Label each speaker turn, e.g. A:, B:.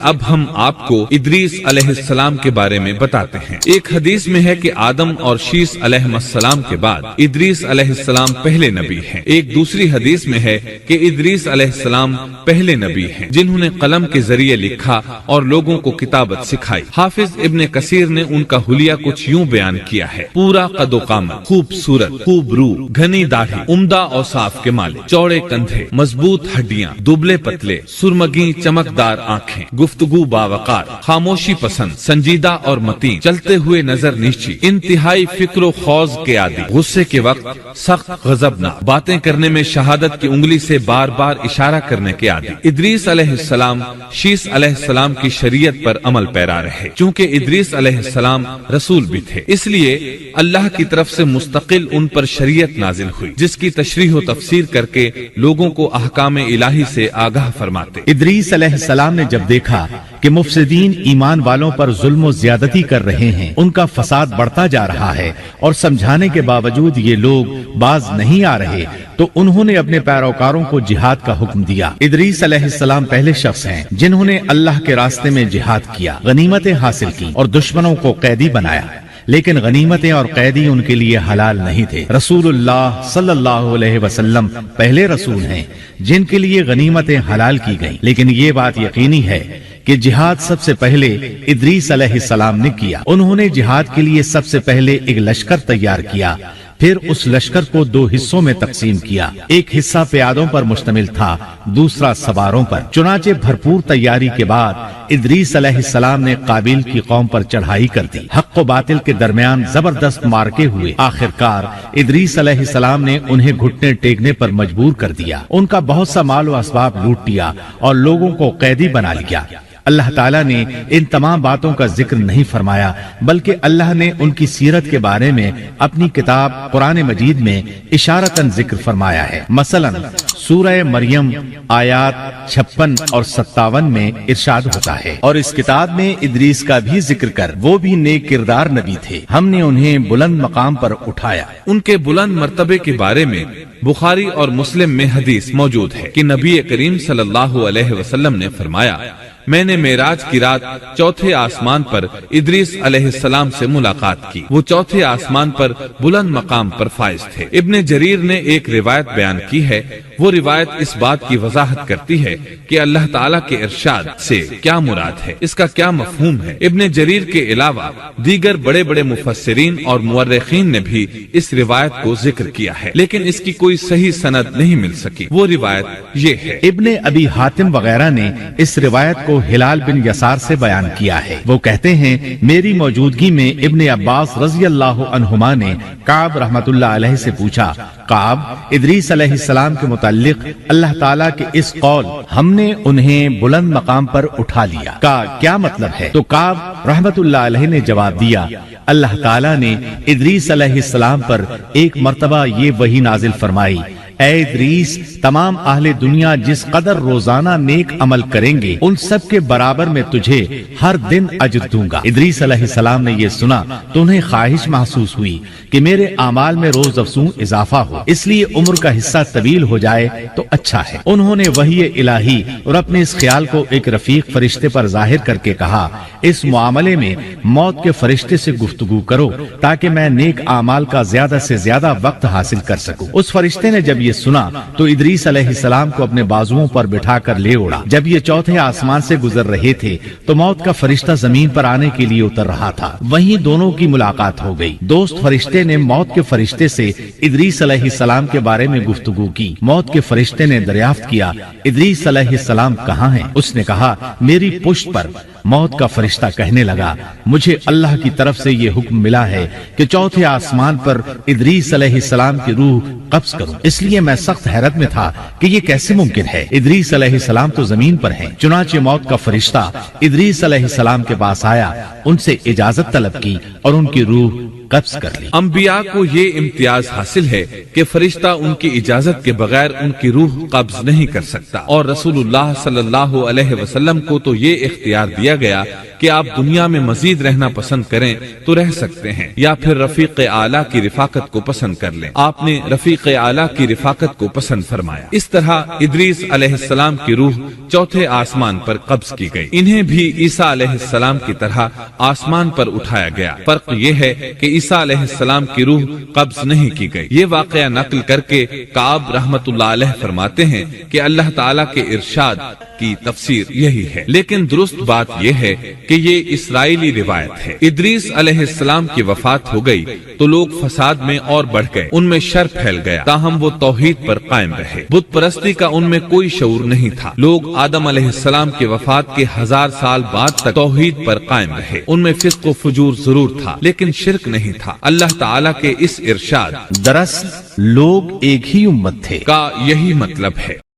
A: اب ہم آپ کو ادریس علیہ السلام کے بارے میں بتاتے ہیں۔ ایک حدیث میں ہے کہ آدم اور شیس علیہ السلام کے بعد ادریس علیہ السلام پہلے نبی ہیں۔ ایک دوسری حدیث میں ہے کہ ادریس علیہ السلام پہلے نبی ہیں جنہوں نے قلم کے ذریعے لکھا اور لوگوں کو کتابت سکھائی۔ حافظ ابن کثیر نے ان کا حلیہ کچھ یوں بیان کیا ہے: پورا قد و قامت، خوبصورت، خوب روح، گھنی داڑھی، عمدہ اوصاف کے مالک، چوڑے کندھے، مضبوط ہڈیاں، دبلے پتلے، سرمگی چمکدار آنکھیں، گفتگو باوقار، خاموشی پسند، سنجیدہ اور متین، چلتے ہوئے نظر نیچی، انتہائی فکر و خوض کے عادی، غصے کے وقت سخت غضبناک، باتیں کرنے میں شہادت کی انگلی سے بار بار اشارہ کرنے کے عادی۔ ادریس علیہ السلام شیس علیہ السلام کی شریعت پر عمل پیرا رہے۔ چونکہ ادریس علیہ السلام رسول بھی تھے، اس لیے اللہ کی طرف سے مستقل ان پر شریعت نازل ہوئی جس کی تشریح و تفسیر کر کے لوگوں کو احکام الہی سے آگاہ فرماتے۔
B: ادریس علیہ السلام نے جب دیکھا کہ مفسدین ایمان والوں پر ظلم و زیادتی کر رہے ہیں، ان کا فساد بڑھتا جا رہا ہے اور سمجھانے کے باوجود یہ لوگ باز نہیں آ رہے، تو انہوں نے اپنے پیروکاروں کو جہاد کا حکم دیا۔ ادریس علیہ السلام پہلے شخص ہیں جنہوں نے اللہ کے راستے میں جہاد کیا، غنیمتیں حاصل کی اور دشمنوں کو قیدی بنایا، لیکن غنیمتیں اور قیدی ان کے لیے حلال نہیں تھے۔ رسول اللہ صلی اللہ علیہ وسلم پہلے رسول ہیں جن کے لیے غنیمتیں حلال کی گئیں، لیکن یہ بات یقینی ہے کہ جہاد سب سے پہلے ادریس علیہ السلام نے کیا۔ انہوں نے جہاد کے لیے سب سے پہلے ایک لشکر تیار کیا، پھر اس لشکر کو دو حصوں میں تقسیم کیا۔ ایک حصہ پیادوں پر مشتمل تھا، دوسرا سواروں پر۔ چنانچہ بھرپور تیاری کے بعد ادریس علیہ السلام نے قابیل کی قوم پر چڑھائی کر دی۔ حق و باطل کے درمیان زبردست مارکے ہوئے، آخرکار ادریس علیہ السلام نے انہیں گھٹنے ٹیکنے پر مجبور کر دیا، ان کا بہت سا مال و اسباب لوٹ لیا اور لوگوں کو قیدی بنا لیا۔ اللہ تعالیٰ نے ان تمام باتوں کا ذکر نہیں فرمایا، بلکہ اللہ نے ان کی سیرت کے بارے میں اپنی کتاب قرآن مجید میں اشارتاً ذکر فرمایا ہے۔ مثلا سورہ مریم آیات 56 اور 57 میں ارشاد ہوتا ہے: اور اس کتاب میں ادریس کا بھی ذکر کر، وہ بھی نیک کردار نبی تھے، ہم نے انہیں بلند مقام پر اٹھایا۔
A: ان کے بلند مرتبے کے بارے میں بخاری اور مسلم میں حدیث موجود ہے کہ نبی کریم صلی اللہ علیہ وسلم نے فرمایا: میں نے معراج کی رات چوتھے آسمان پر ادریس علیہ السلام سے ملاقات کی، وہ چوتھے آسمان پر بلند مقام پر فائز تھے۔ ابن جریر نے ایک روایت بیان کی ہے، وہ روایت اس بات کی وضاحت کرتی ہے کہ اللہ تعالیٰ کے ارشاد سے کیا مراد ہے، اس کا کیا مفہوم ہے۔ ابن جریر کے علاوہ دیگر بڑے بڑے مفسرین اور مورخین نے بھی اس روایت کو ذکر کیا ہے، لیکن اس کی کوئی صحیح سند نہیں مل سکی۔ وہ روایت یہ ہے:
B: ابن ابی حاتم وغیرہ نے اس روایت کو ہلال بن یسار سے بیان کیا ہے۔ وہ کہتے ہیں میری موجودگی میں ابن عباس رضی اللہ عنہما نے کعب رحمت اللہ علیہ سے پوچھا: کعب، ادریس علیہ السلام کے متعلق اللہ تعالیٰ کے اس قول ہم نے انہیں بلند مقام پر اٹھا لیا کا کیا مطلب ہے؟ تو کعب رحمت اللہ علیہ نے جواب دیا: اللہ تعالیٰ نے ادریس علیہ السلام پر ایک مرتبہ یہ وحی نازل فرمائی: اے ادریس، تمام اہل دنیا جس قدر روزانہ نیک عمل کریں گے ان سب کے برابر میں تجھے ہر دن اجر دوں گا۔ ادریس علیہ السلام نے یہ سنا تو انہیں خواہش محسوس ہوئی کہ میرے اعمال میں روز افزوں اضافہ ہو، اس لیے عمر کا حصہ طویل ہو جائے تو اچھا ہے۔ انہوں نے وحی الہی اور اپنے اس خیال کو ایک رفیق فرشتے پر ظاہر کر کے کہا: اس معاملے میں موت کے فرشتے سے گفتگو کرو تاکہ میں نیک اعمال کا زیادہ سے زیادہ وقت حاصل کر سکوں۔ اس فرشتے نے جب یہ سنا تو ادریس علیہ السلام کو اپنے بازوؤں پر بٹھا کر لے اڑا۔ جب یہ چوتھے آسمان سے گزر رہے تھے تو موت کا فرشتہ زمین پر آنے کے لیے اتر رہا تھا، وہیں دونوں کی ملاقات ہو گئی۔ دوست فرشتے نے موت کے فرشتے سے ادریس علیہ السلام کے بارے میں گفتگو کی۔ موت کے فرشتے نے دریافت کیا: ادریس علیہ السلام کہاں ہیں؟ اس نے کہا: میری پشت پر۔ موت کا فرشتہ کہنے لگا: مجھے اللہ کی طرف سے یہ حکم ملا ہے کہ چوتھے آسمان پر ادریس علیہ السلام کی روح قبض کروں، اس لیے میں سخت حیرت میں تھا کہ یہ کیسے ممکن ہے، ادریس علیہ السلام تو زمین پر ہیں۔ چنانچہ موت کا فرشتہ ادریس علیہ السلام کے پاس آیا، ان سے اجازت طلب کی اور ان کی روح قبض کر لی۔
A: انبیاء کو یہ امتیاز حاصل ہے کہ فرشتہ ان کی اجازت کے بغیر ان کی روح قبض نہیں کر سکتا، اور رسول اللہ صلی اللہ علیہ وسلم کو تو یہ اختیار دیا گیا کہ آپ دنیا میں مزید رہنا پسند کریں تو رہ سکتے ہیں، یا پھر رفیق اعلیٰ کی رفاقت کو پسند کر لیں۔ آپ نے رفیق اعلیٰ کی رفاقت کو پسند فرمایا۔ اس طرح ادریس علیہ السلام کی روح چوتھے آسمان پر قبض کی گئی۔ انہیں بھی عیسیٰ علیہ السلام کی طرح آسمان پر اٹھایا گیا۔ فرق یہ ہے کہ عیسیٰ علیہ السلام کی روح قبض نہیں کی گئی۔ یہ واقعہ نقل کر کے کعب رحمت اللہ علیہ فرماتے ہیں کہ اللہ تعالیٰ کے ارشاد کی تفسیر یہی ہے، لیکن درست بات یہ ہے کہ یہ اسرائیلی روایت ہے۔ ادریس علیہ السلام کی وفات ہو گئی تو لوگ فساد میں اور بڑھ گئے، ان میں شر پھیل گیا، تاہم وہ توحید پر قائم رہے۔ بت پرستی کا ان میں کوئی شعور نہیں تھا۔ لوگ آدم علیہ السلام کے وفات کے 1000 سال بعد تک توحید پر قائم رہے۔ ان میں فسق و فجور ضرور تھا لیکن شرک نہیں تھا۔ اللہ تعالیٰ کے اس ارشاد
B: دراصل لوگ ایک ہی امت تھے
A: کا یہی مطلب ہے۔